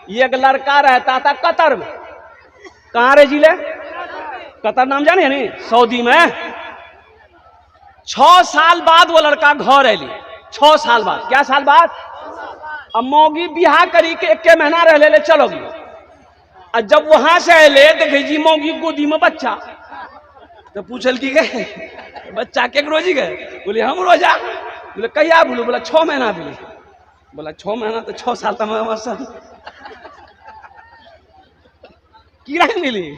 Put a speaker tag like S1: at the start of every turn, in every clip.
S1: एक लड़का रहता था कतर में। कहाँ रे जिले? कतर नाम जाने नहीं? सऊदी में। 6 साल बाद वो लड़का घर अली। 6 साल बाद। क्या साल बाद? अब मौगी बिहार करी के 1 महीना रह ले चलोगी। और जब वहां से अले देखे जी मौगी गोदी में बच्चा, तो पूछल की गए बच्चा के रोजी गए? बोले हम रोजा। बोले कहिया? बोलो बोला 6 महीना बोले। बोला 6 महीना तो 6 साल तक कीड़ा मिली।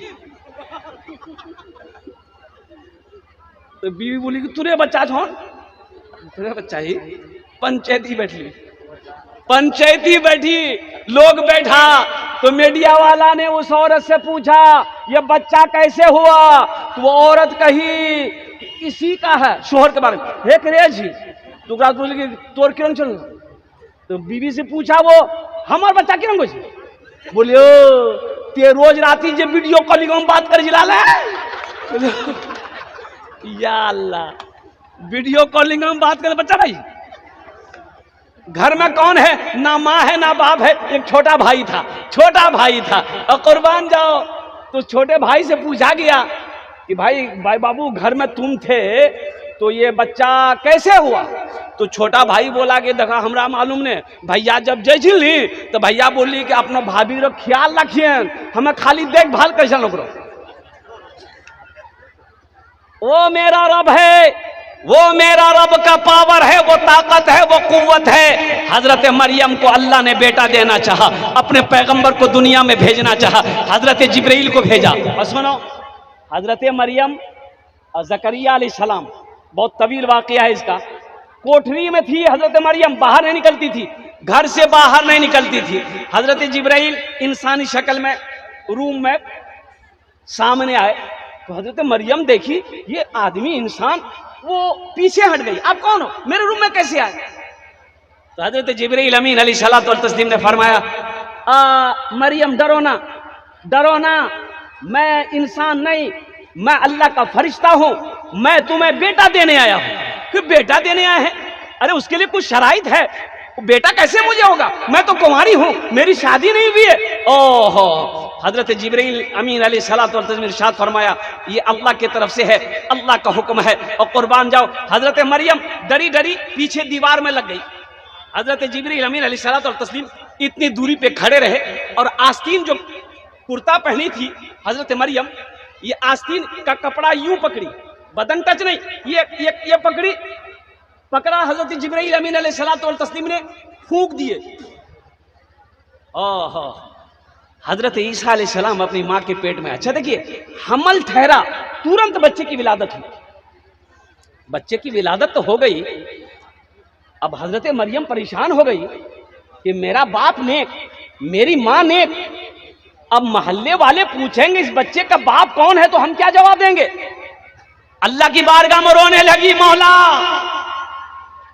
S1: तो बीवी बोली कि तुरे बच्चा छोड़, तुरे बच्चा ही। पंचायती बैठी, पंचायती बैठी, लोग बैठा, तो मीडिया वाला ने उस औरत से पूछा ये बच्चा कैसे हुआ? तो वो औरत कही इसी का है, शोहर के बारे में। हे क्रेज ही तो बोली कि तोर किरण चल। तो बीवी से पूछा वो हमार बच्चा किरण को? बोले ते रोज राती जे वीडियो कॉलिंग में बात कर जिला या अल्लाह, वीडियो कॉलिंग में बात कर बच्चा भाई। घर में कौन है? ना माँ है ना बाप है, एक छोटा भाई था, छोटा भाई था। और कुर्बान जाओ, तो छोटे भाई से पूछा गया कि भाई बाबू घर में तुम थे तो ये बच्चा कैसे हुआ? तो छोटा भाई बोला कि देखा हमरा मालूम ने, भैया जब जैसी तो भैया बोली कि अपना भाभी रो ख्याल रखिए, हमें खाली देखभाल कैसे लोग। वो मेरा रब है, वो मेरा रब का पावर है, वो ताकत है, वो कुव्वत है। हजरत मरियम को अल्लाह ने बेटा देना चाहा, अपने पैगंबर को दुनिया में भेजना चाहा, हजरत जिब्राइल को भेजा। और सुनो, हजरत मरियम और जकरिया अलैहिस्सलाम, बहुत तवील वाकया है इसका। कोठरी में थी हजरत मरियम, बाहर नहीं निकलती थी, घर से बाहर नहीं निकलती थी। हजरत जिब्राइल इंसानी शक्ल में रूम में सामने आए, तो हजरत मरियम देखी ये आदमी इंसान, वो पीछे हट गई। आप कौन हो? मेरे रूम में कैसे आए? तो हजरत जिब्राइल अमीन अलैहिस्सलातु व तस्लीम ने फरमाया मरियम डरो ना, डरो ना, मैं इंसान नहीं, मैं अल्लाह का फरिश्ता हूं, मैं तुम्हें बेटा देने आया हूं। कि बेटा देने आए हैं? अरे उसके लिए कुछ शराइत है, बेटा कैसे मुझे होगा? मैं तो कुंवारी हूं, मेरी शादी नहीं हुई है। ओहो, हजरत जिब्राइल अमीन अलैहिस्सलातु व तस्लीम ने इरशाद फरमाया ये अल्लाह की तरफ से है, अल्लाह का हुक्म है। और कुर्बान जाओ, हजरत मरियम डरी डरी पीछे दीवार में लग गई। हजरत जिब्राइल अमीन अलैहिस्सलातु व तस्लीम इतनी दूरी पे खड़े रहे, और आस्तीन जो कुर्ता पहनी थी हजरत मरियम, ये आस्तीन का कपड़ा यूं पकड़ी, बदन टच नहीं, ये पकड़ी, पकड़ा। हजरत जिब्राइल अमीन अलैहिस्सलातु व तस्लीम ने फूंक दिए। ओहो, हजरत ईसा अलैहिस्सलाम अपनी माँ के पेट में। अच्छा देखिए, हमल ठहरा, तुरंत बच्चे की विलादत हुई। बच्चे की विलादत तो हो गई। अब हजरत मरियम परेशान हो गई कि मेरा बाप नेक, मेरी माँ नेक, अब मोहल्ले वाले पूछेंगे इस बच्चे का बाप कौन है, तो हम क्या जवाब देंगे? अल्लाह की बारगाह में रोने लगी, मौला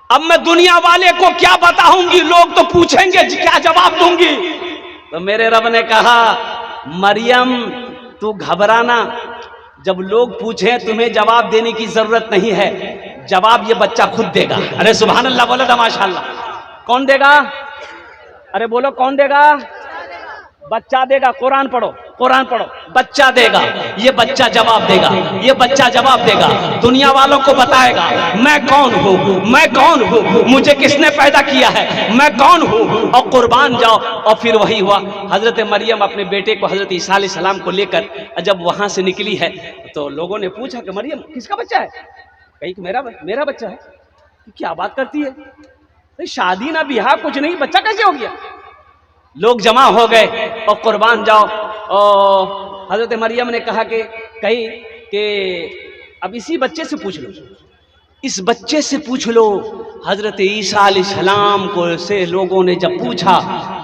S1: अब मैं दुनिया वाले को क्या बताऊंगी, लोग तो पूछेंगे क्या जवाब दूंगी। तो मेरे रब ने कहा मरियम तू घबराना, जब लोग पूछें तुम्हें जवाब देने की जरूरत नहीं है, जवाब ये बच्चा खुद देगा। अरे सुभान अल्लाह, बोलो ना माशाअल्लाह। कौन देगा? अरे बोलो कौन देगा? बच्चा देगा। कुरान पढ़ो, कुरान पढ़ो, बच्चा देगा, ये बच्चा जवाब देगा, ये बच्चा जवाब देगा, दुनिया वालों को बताएगा मैं कौन हूँ, मैं कौन हूँ, मुझे किसने पैदा किया है, मैं कौन हूँ। और कुर्बान जाओ। और फिर वही हुआ, हजरत मरियम अपने बेटे को हजरत ईसा अलैहिस्सलाम को लेकर जब वहां से निकली है, तो लोगों ने पूछा कि मरियम किसका बच्चा है? कहीं मेरा बच्चा है। क्या बात करती है, शादी ना बिहार कुछ नहीं, बच्चा कैसे हो गया? लोग जमा हो गए। और कुर्बान जाओ, और हजरत मरियम ने कहा कि अब इसी बच्चे से पूछ लो, इस बच्चे से पूछ लो। हजरत ईसा अलैहिस्सलाम को से लोगों ने जब पूछा,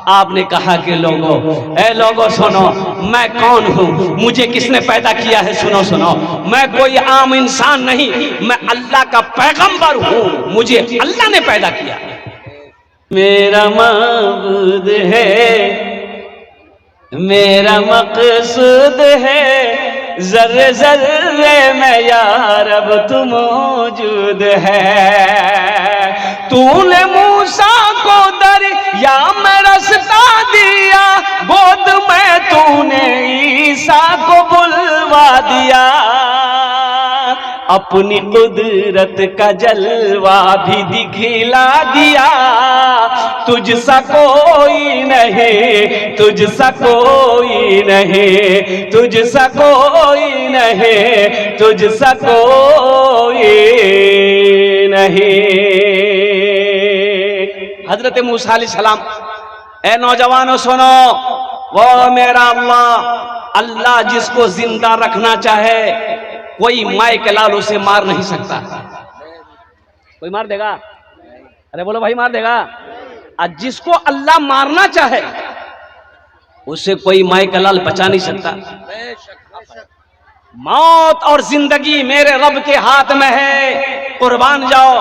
S1: आपने कहा कि लोगों सुनो, मैं कौन हूँ, मुझे किसने पैदा किया है, सुनो सुनो, मैं कोई आम इंसान नहीं, मैं अल्लाह का पैगंबर हूँ, मुझे अल्लाह ने पैदा किया। मेरा माबूद है, मेरा मकसूद है, जर्रे जर्रे में या रब तू मौजूद है। तूने मूसा को दरिया में रास्ता दिया, तूने ईसा को बुलवा दिया, अपनी कुदरत का जलवा भी दिखला दिया। तुझसा कोई नहीं, तुझसा कोई नहीं, तुझसा कोई नहीं, तुझसा कोई नहीं। हजरत मूसा अलैहिस्सलाम, ए नौजवानों सुनो, वो मेरा अल्लाह, अल्लाह जिसको जिंदा रखना चाहे कोई माए के लाल उसे मार नहीं सकता। कोई मार देगा? अरे बोलो भाई, मार देगा? और जिसको अल्लाह मारना चाहे उसे कोई माए का लाल बचा नहीं सकता। मौत और जिंदगी मेरे रब के हाथ में है, कुर्बान जाओ।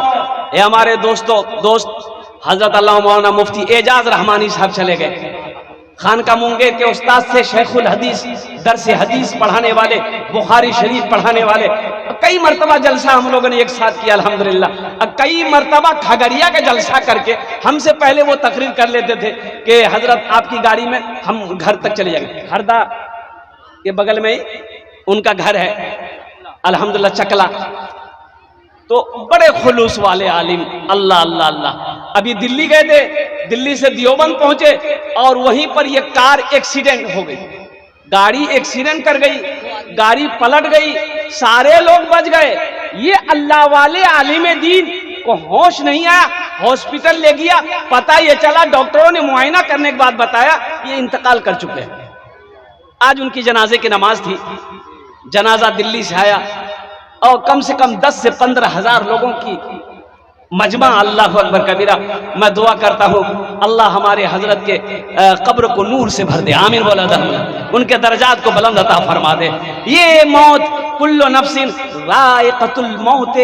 S1: ये हमारे दोस्त हजरत अल्लामा मौलाना मुफ्ती एजाज रहमानी साहब चले गए। खानका मुंगेर के उस्ताद से शेखुल हदीस, दरस हदीस पढ़ाने वाले, बुखारी शरीफ पढ़ाने वाले। कई मरतबा जलसा हम लोगों ने एक साथ किया अल्हम्दुलिल्लाह। कई मरतबा खगड़िया का जलसा करके हमसे पहले वो तकरीर कर लेते थे कि हजरत आपकी गाड़ी में हम घर तक चले जाएंगे। हरदा के बगल में ही उनका घर है अल्हम्दुलिल्लाह, चकला। तो बड़े खुलूस वाले आलिम, अल्लाह अल्लाह अल्लाह। अभी दिल्ली गए थे, दिल्ली से दियोबंद पहुंचे और वहीं पर ये कार एक्सीडेंट हो गई, गाड़ी एक्सीडेंट कर गई, गाड़ी पलट गई, सारे लोग बच गए। ये अल्लाह वाले आलिम दीन को होश नहीं आया, हॉस्पिटल ले गया, पता ये चला डॉक्टरों ने मुआयना करने के बाद बताया ये इंतकाल कर चुके हैं। आज उनकी जनाजे की नमाज थी, जनाजा दिल्ली से आया और कम से कम 10 से 15 हजार लोगों की मजमा। अल्लाह अकबर कबीरा। मैं दुआ करता हूँ अल्लाह हमारे हजरत के कब्र को नूर से भर दे, आमीन बोला, उनके दर्जात को बुलंद अता फरमा दे। ये मौत, कुल्लु नफ्सिन ज़ाइक़तुल मौत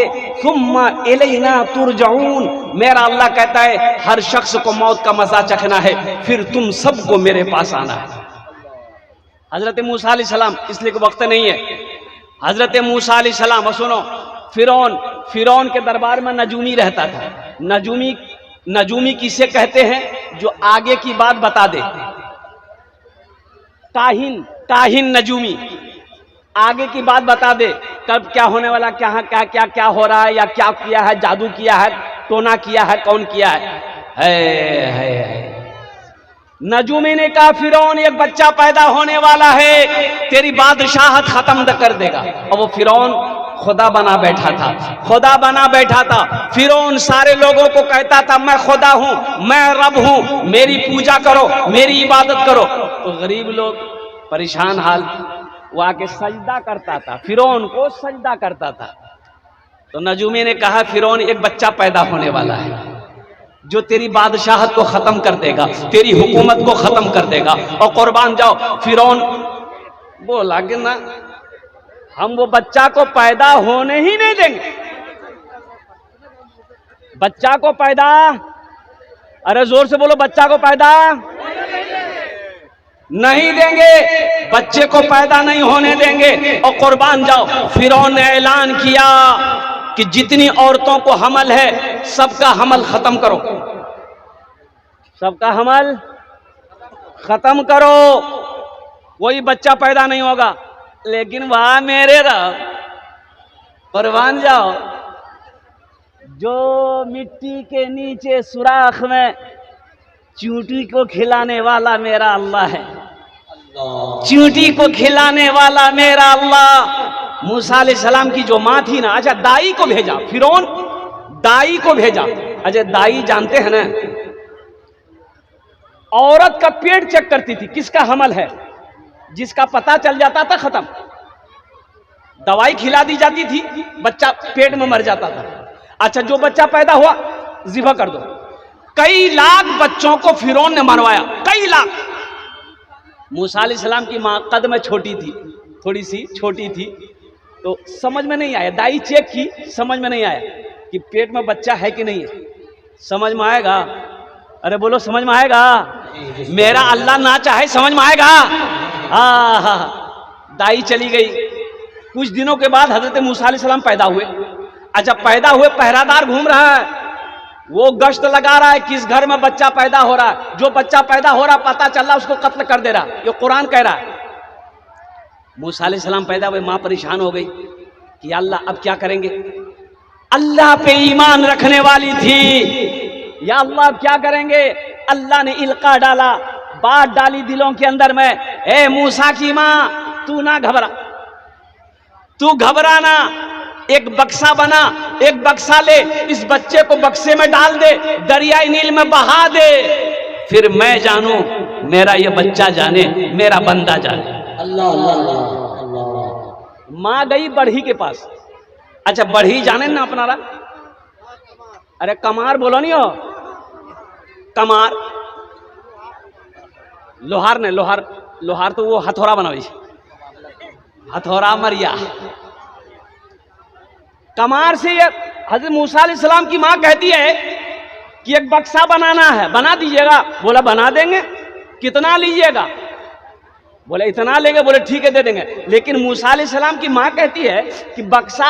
S1: सुम्मा इलैना तुरजऊन। मेरा अल्लाह कहता है हर शख्स को मौत का मजा चखना है, फिर तुम सबको मेरे पास आना है। हजरत मूसा अलैहिस्सलाम, इसलिए कोई वक्त नहीं है, हजरत मूसा अलैहिस्सलाम सुनो, फिरौन के दरबार में नजूमी रहता था। नजूमी किसे कहते हैं? जो आगे की बात बता दे। काहिन नजूमी, आगे की बात बता दे, कब क्या होने वाला, क्या क्या क्या क्या हो रहा है, या क्या किया है, जादू किया है, टोना किया है, कौन किया है। नजूमी ने कहा फिरौन एक बच्चा पैदा होने वाला है, तेरी बादशाहत खत्म कर देगा। और वो फिरौन खुदा बना बैठा था, खुदा बना बैठा था। फिरौन सारे लोगों को कहता था मैं खुदा हूं, मैं रब हूं, मेरी पूजा करो, मेरी इबादत करो। तो गरीब लोग परेशान हाल, वो आके सजदा करता था, फिरौन को सजदा करता था। तो नजूमी ने कहा फिरौन एक बच्चा पैदा होने वाला है जो तेरी बादशाहत को खत्म कर देगा, तेरी हुकूमत को खत्म कर देगा, और कुर्बान जाओ। फिरौन बोला कि ना, हम वो बच्चा को पैदा होने ही नहीं देंगे। बच्चा को पैदा, अरे जोर से बोलो, बच्चा को पैदा नहीं देंगे, बच्चे को पैदा नहीं होने देंगे। और कुर्बान जाओ, फिरौन ने ऐलान किया कि जितनी औरतों को हमल है सबका हमल खत्म करो, सबका हमल खत्म करो, कोई बच्चा पैदा नहीं होगा। लेकिन वहां मेरे रब, कुर्बान जाओ, जो मिट्टी के नीचे सुराख में चींटी को खिलाने वाला मेरा अल्लाह है, चींटी को खिलाने वाला मेरा अल्लाह। मूसा अलैहिस्सलाम की जो माँ थी ना, अच्छा दाई को भेजा, फिरौन दाई को भेजा। अच्छा दाई जानते हैं ना, औरत का पेट चेक करती थी किसका हमल है, जिसका पता चल जाता था खत्म, दवाई खिला दी जाती थी, बच्चा पेट में मर जाता था। अच्छा जो बच्चा पैदा हुआ ज़िबा कर दो। कई लाख बच्चों को फिरौन ने मरवाया, कई लाख। मूसा अलैहिस्सलाम की माँ कद में छोटी थी, थोड़ी सी छोटी थी, तो समझ में नहीं आया, दाई चेक की, समझ में नहीं आया कि पेट में बच्चा है कि नहीं है। समझ में आएगा? अरे बोलो समझ में आएगा? मेरा अल्लाह ना चाहे समझ में आएगा? हाँ। दाई चली गई। कुछ दिनों के बाद हजरत मूसा अलैहिस्सलाम पैदा हुए। अच्छा पैदा हुए, पहरादार घूम रहा है, वो गश्त लगा रहा है किस घर में बच्चा पैदा हो रहा है, जो बच्चा पैदा हो रहा पता चल रहा उसको कत्ल कर दे रहा। ये कुरान कह रहा है। मूसा अलैहिस्सलाम पैदा हुए, मां परेशान हो गई कि अल्लाह अब क्या करेंगे। अल्लाह पे ईमान रखने वाली थी, या अल्लाह अब क्या करेंगे। अल्लाह ने इल्का डाला, बात डाली दिलों के अंदर में, ए मूसा की मां तू ना घबरा, तू घबराना, एक बक्सा बना, एक बक्सा ले, इस बच्चे को बक्से में डाल दे, दरियाई नील में बहा दे, फिर मैं जानूं, मेरा ये बच्चा जाने, मेरा बंदा जाने।
S2: अल्लाह अल्लाह अल्लाह।
S1: मां गई बढ़ी के पास। अच्छा बढ़ी जाने ना अपनारा, अरे कमार बोलो नहीं हो, कमार लोहार ने, लोहार लोहार तो वो हथौड़ा बनावी, हथौड़ा मरिया। कमार से ये हजरत मूसा अलैहिस्सलाम की मां कहती है कि एक बक्सा बनाना है, बना दीजिएगा। बोला बना देंगे, कितना लीजिएगा। बोले इतना लेंगे। बोले ठीक है दे देंगे। लेकिन मूसा अलैहिस्सलाम की मां कहती है कि बक्सा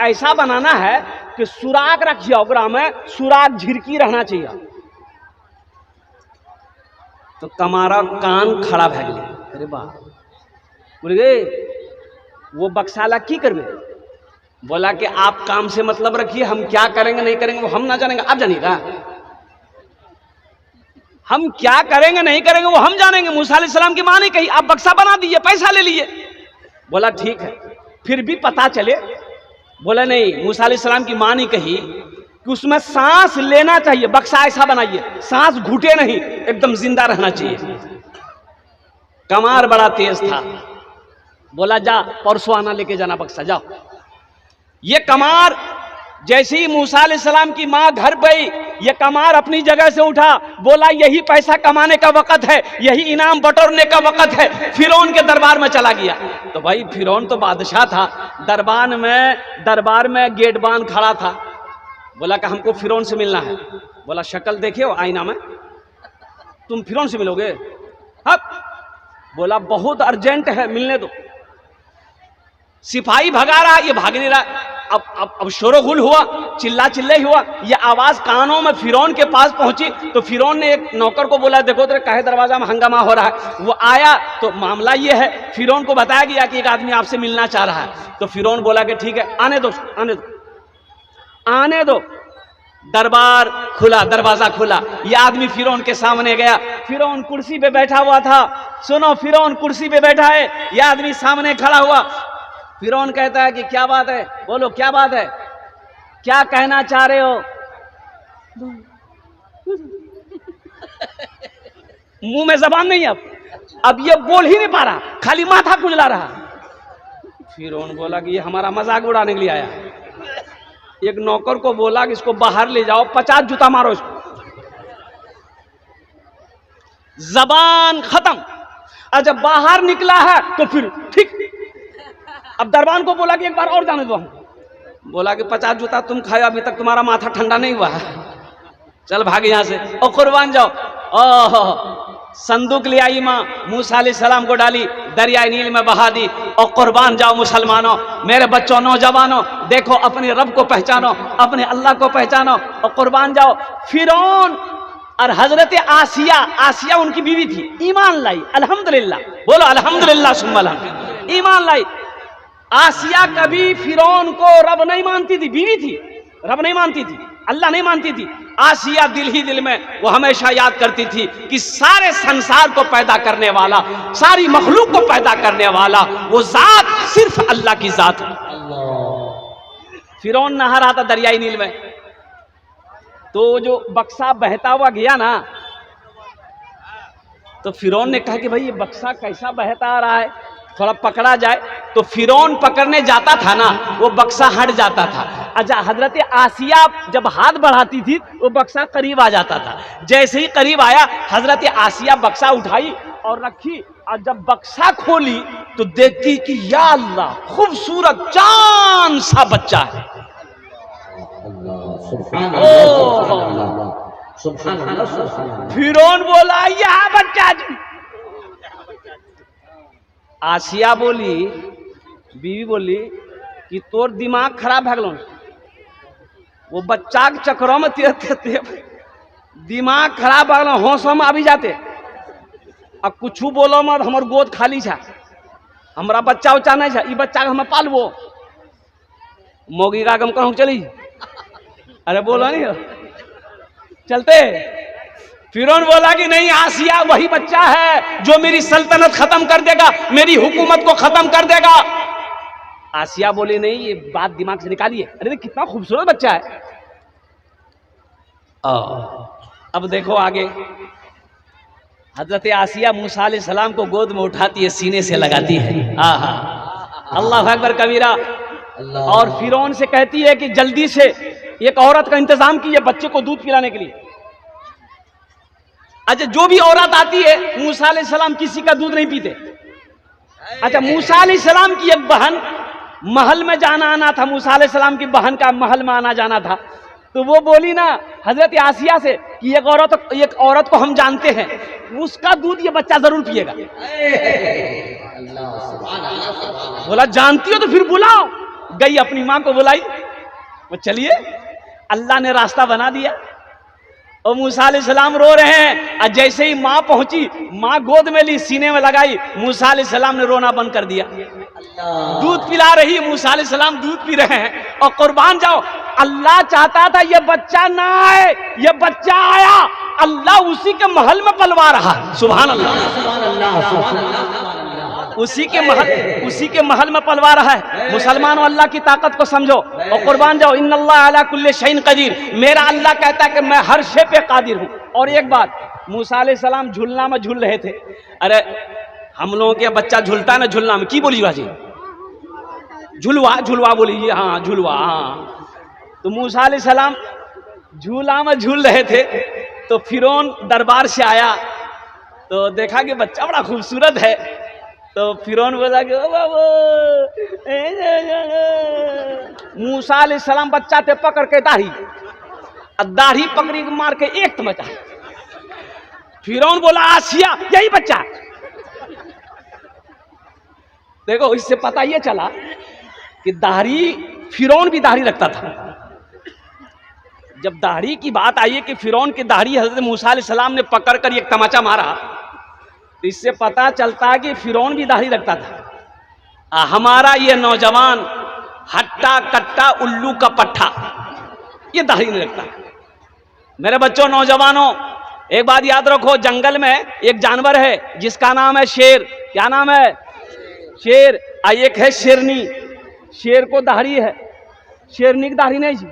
S1: ऐसा बनाना है कि सुराग रखिए, ओकरा में सुराग झिरकी रहना चाहिए। तो कमारा कान खड़ा भै गए, अरे बा बोले गे वो बक्सा ला की करबे। बोला कि आप काम से मतलब रखिए, हम क्या करेंगे नहीं करेंगे वो हम ना जानेंगे, आप जानिएगा। हम क्या करेंगे नहीं करेंगे वो हम जानेंगे। मूसा अलैहिस्सलाम की मां ने कही आप बक्सा बना दीजिए, पैसा ले लीजिए। बोला ठीक है, फिर भी पता चले। बोला नहीं, मूसा अलैहिस्सलाम की मां ने कही कि उसमें सांस लेना चाहिए, बक्सा ऐसा बनाइए सांस घुटे नहीं, एकदम जिंदा रहना चाहिए। कमार बड़ा तेज था। बोला जा परसों आना लेके जाना बक्सा, जाओ। ये कमार जैसे ही मूसा अलैहिस्सलाम की मां घर गई, ये कमार अपनी जगह से उठा, बोला यही पैसा कमाने का वक्त है, यही इनाम बटोरने का वक्त है। फिरौन के दरबार में चला गया। तो भाई फिरौन तो बादशाह था, दरबार में गेटबान खड़ा था। बोला कि हमको फिरौन से मिलना है। बोला शक्ल देखे हो आईना में, तुम फिरौन से मिलोगे। हक बोला बहुत अर्जेंट है, मिलने दो। सिपाही भगा रहा, ये भाग नहीं रहा। अब शोरगुल हुआ, चिल्ला चिल्ले हुआ, ये आवाज कानों में फिरौन के पास पहुंची। तो फिरौन ने एक नौकर को बोला देखो तेरे काहे दरवाजा में हंगामा हो रहा है। वो आया तो मामला ये है, फिरौन को बताया गया कि एक आदमी आपसे मिलना चाह रहा है। तो फिरौन बोला कि ठीक है आने दो, आने दो, आने दो। दरबार खुला, दरवाजा खुला, ये आदमी फिरौन के सामने गया। फिरौन कुर्सी पे बैठा हुआ था। सुनो, फिरौन कुर्सी पे बैठा है, यह आदमी सामने खड़ा हुआ। फिरौन कहता है कि क्या बात है, बोलो क्या बात है, क्या कहना चाह रहे हो। मुंह में जबान नहीं, अब ये बोल ही नहीं पा रहा, खाली माथा खुजला रहा। फिरौन बोला कि ये हमारा मजाक उड़ाने के लिए आया। एक नौकर को बोला कि इसको बाहर ले जाओ, 50 जूता मारो इसको। जबान खत्म। अच्छा बाहर निकला है तो फिर ठीक। अब दरबान को बोला कि एक बार और जाने दो। बोला कि 50 जूता तुम खाए, अभी तक तुम्हारा माथा ठंडा नहीं हुआ है, चल भाग यहां से। और कुर्बान जाओ। ओह संदूक ले आई मां, मूसा अलैहिस्सलाम को डाली, दरिया नील में बहा दी। और कुर्बान जाओ मुसलमानों, मेरे बच्चों, नौजवानों, देखो अपने रब को पहचानो, अपने अल्लाह को पहचानो और कुर्बान जाओ। फिरौन और हजरत आसिया उनकी बीवी थी, ईमान लाई, अल्हम्दुलिल्लाह, बोलो अल्हम्दुलिल्लाह सुम्मा अल्हम्दुलिल्लाह, ईमान लाई। आसिया कभी फिरौन को रब नहीं मानती थी, बीवी थी, रब नहीं मानती थी, अल्लाह नहीं मानती थी। आसिया दिल ही दिल में वो हमेशा याद करती थी कि सारे संसार को पैदा करने वाला, सारी मखलूक को पैदा करने वाला वो जात सिर्फ अल्लाह की जात है। फिरौन नहा रहा था दरियाई नील में, तो जो बक्सा बहता हुआ गया ना, तो फिरौन ने कहा कि भाई ये बक्सा कैसा बहता आ रहा है, थोड़ा पकड़ा जाए। तो फिरौन पकड़ने जाता था ना, वो बक्सा हट जाता था। अच्छा हजरत आसिया जब हाथ बढ़ाती थी वो बक्सा करीब आ जाता था। जैसे ही करीब आया, हजरत आसिया बक्सा उठाई और रखी, और जब बक्सा खोली तो देखती कि या अल्लाह खूबसूरत चांद सा बच्चा है। फिरौन बोला यह बच्चा। आसिया बोली, बीवी बोली कि तोर दिमाग खराब है गलो, वो बच्चा के चक्रों में ते दिमाग खराब वाला होशों में अभी जाते। अब कुछ बोलो मत, हमार गोद खाली छा, हमारा बच्चा उच्चा नहीं छा, ये बच्चा के हमें पालबो। मोगी का गम कहूँ चली, अरे बोलो नहीं हो चलते। फिरौन बोला कि नहीं, आसिया वही बच्चा है जो मेरी सल्तनत खत्म कर देगा, मेरी हुकूमत को खत्म कर देगा। आसिया बोली नहीं, ये बात दिमाग से निकालिए। अरे कितना खूबसूरत बच्चा है। अब देखो आगे, हजरत आसिया मूसा अलैहिस्सलाम को गोद में उठाती है, सीने से लगाती है। आहा, अल्लाह अकबर कबीरा। और फिरौन से कहती है कि जल्दी से एक औरत का इंतजाम कीजिए बच्चे को दूध पिलाने के लिए। अच्छा, जो भी औरत आती है मूसा अलैहिस्सलाम किसी का दूध नहीं पीते। अच्छा, मूसा अलैहिस्सलाम की एक बहन, महल में जाना आना था, मूसा अलैहिस्सलाम की बहन का महल में आना जाना था, तो वो बोली ना हजरत आसिया से कि एक औरत को हम जानते हैं, उसका दूध ये बच्चा जरूर पिएगा। बोला जानती हो तो फिर बुलाओ। गई अपनी माँ को बुलाई, वो चलिए, अल्लाह ने रास्ता बना दिया। और मूसा अलैहिस्सलाम रो रहे हैं, और जैसे ही माँ पहुंची, माँ गोद में ली, सीने में लगाई, मूसा अलैहिस्सलाम ने रोना बंद कर दिया। दूध पिला रही, मूसा अलैहिस्सलाम दूध पी रहे हैं। और कुर्बान जाओ, अल्लाह चाहता था ये बच्चा ना आए, ये बच्चा आया, अल्लाह उसी के महल में पलवा रहा। सुभान अल्लाह, उसी के महल में पलवा रहा है। मुसलमानों, अल्लाह की ताकत को समझो और कुर्बान जाओ। इन्नल्लाह अला कुल्ली शैइन कदीर, मेरा अल्लाह कहता है कि मैं हर शे पे कादिर हूँ। और एक बात, मूसा अलैहिस्सलाम झूलना में झूल रहे थे। अरे हम लोगों के बच्चा झूलता है ना, झूलना में की बोलिएगा जी, झुलवा झुलवा बोलिए, हाँ झुलवा, हाँ। तो मूसा अलैहिस्सलाम झूला में झूल रहे थे, तो फिरौन दरबार से आया, तो देखा कि बच्चा बड़ा खूबसूरत है। तो फिरौन बोला कि ओ बाबू, मूसा अलैहिस्सलाम बच्चा थे पकड़ के दाढ़ी पकड़ी मार के एक तमचा। फिरौन बोला आसिया यही बच्चा। देखो, इससे पता ये चला कि दाढ़ी, फिरौन भी दाढ़ी रखता था। जब दाढ़ी की बात आई है कि फिरौन की दाढ़ी हजरत मूसा अलैहिस्सलाम ने पकड़ कर एक तमाचा मारा, तो इससे पता चलता है कि फिरौन भी दाढ़ी रखता था। हमारा ये नौजवान हट्टा कट्टा उल्लू का पट्टा, ये दाढ़ी नहीं रखता। मेरे बच्चों, नौजवानों, एक बात याद रखो, जंगल में एक जानवर है जिसका नाम है शेर। क्या नाम है? शेर। एक है शेरनी। शेर को दाढ़ी है, शेरनी की दाढ़ी नहीं जी,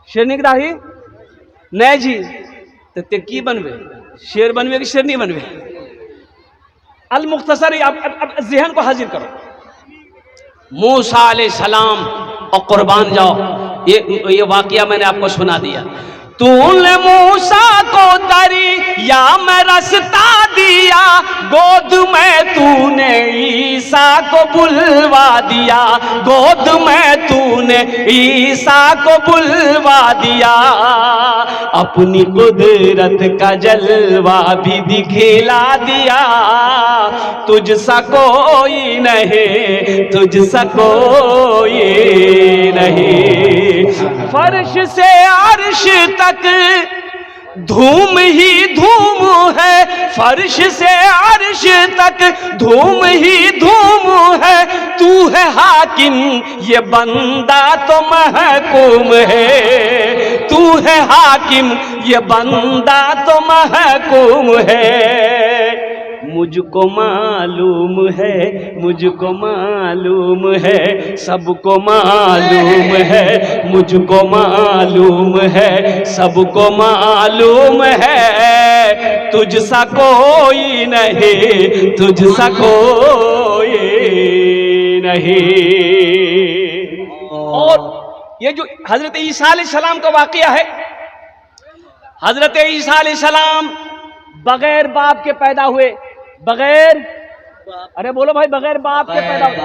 S1: शेरनी की दाढ़ी नहीं जी। तो ते की बनवे, शेर बनवे कि शेरनी बनवे? अल मुख्तसर, अब ज़हन को हाजिर करो। मूसा अलैहिस्सलाम और कुर्बान जाओ, ये वाकया मैंने आपको सुना दिया। तूने मूसा को दरिया में रास्ता दिया, गोद में तूने ईसा को बुलवा दिया, गोद में तूने ईसा को बुलवा दिया। अपनी कुदरत का जलवा भी दिखला दिया, तुझसा कोई नहीं, तुझसा कोई नहीं। फर्श से अर्श तक धूम ही धूम है, फर्श से अर्श तक धूम ही धूम है। तू है हाकिम, ये बंदा तो महकूम है। तू है हाकिम, ये बंदा तो महकूम है। मुझको मालूम है, मुझको मालूम है, सबको मालूम है, मुझको मालूम है, सबको मालूम है। तुझसा कोई नहीं, तुझसा कोई नहीं। और ये जो हजरत ईसा अलैहिस्सलाम का वाकया है, हजरत ईसा अलैहिस्सलाम बगैर बाप के पैदा हुए, बगैर, अरे बोलो भाई, बगैर बाप के पैदा हुए।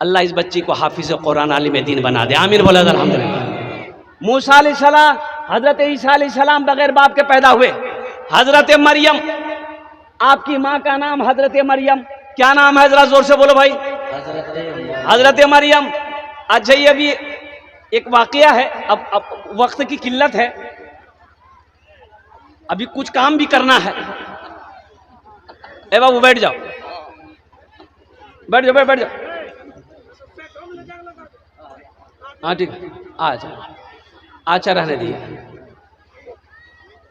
S1: अल्लाह इस बच्ची को हाफिज कुरान आलिम दीन बना दे, आमीन बोला अल्हम्दुलिल्लाह। मूसा अलैहिस्सलाम, हजरत ईसा अलैहिस्सलाम बगैर बाप के पैदा हुए। हजरत मरियम, आपकी माँ का नाम हजरत मरियम, क्या नाम है? जरा जोर से बोलो भाई। हजरत मरियम। अच्छा ये अभी एक वाकया है, अब वक्त की किल्लत है, अभी कुछ काम भी करना है। ए बाबू बैठ जाओ, बैठ जाओ, बैठ जाओ। हाँ ठीक है, अच्छा अच्छा रहने दिए,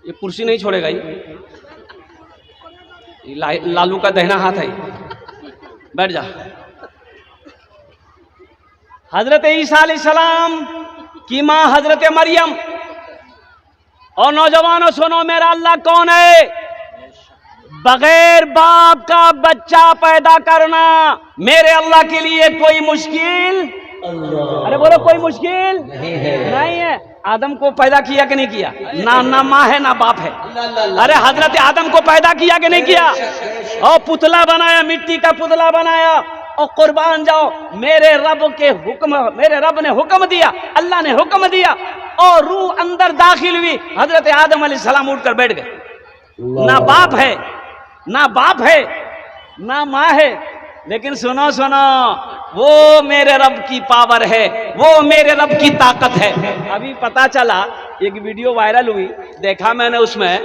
S1: ये कुर्सी नहीं छोड़ेगा ये लालू का दहना हाथ है। बैठ जा। हजरत ईसा अलैहिस्सलाम की मां हजरत मरियम। और नौजवानों सुनो, मेरा अल्लाह कौन है? बगैर बाप का बच्चा पैदा करना मेरे अल्लाह के लिए कोई मुश्किल, अरे बोलो कोई मुश्किल नहीं है। आदम को पैदा किया कि नहीं किया? ना माँ है ना बाप है। अरे हजरत आदम को पैदा किया कि नहीं किया? और पुतला बनाया, मिट्टी का पुतला बनाया और कुर्बान जाओ। मेरे रब के हुक्म, मेरे रब ने हुक्म दिया, अल्लाह ने हुक्म दिया और रूह अंदर दाखिल हुई। हजरत आदम अलैहिस्सलाम उठकर बैठ गए। ना बाप है, ना बाप है, ना माँ है, लेकिन सुनो सुनो, वो मेरे रब की पावर है, वो मेरे रब की ताकत है। अभी पता चला, एक वीडियो वायरल हुई, देखा मैंने, उसमें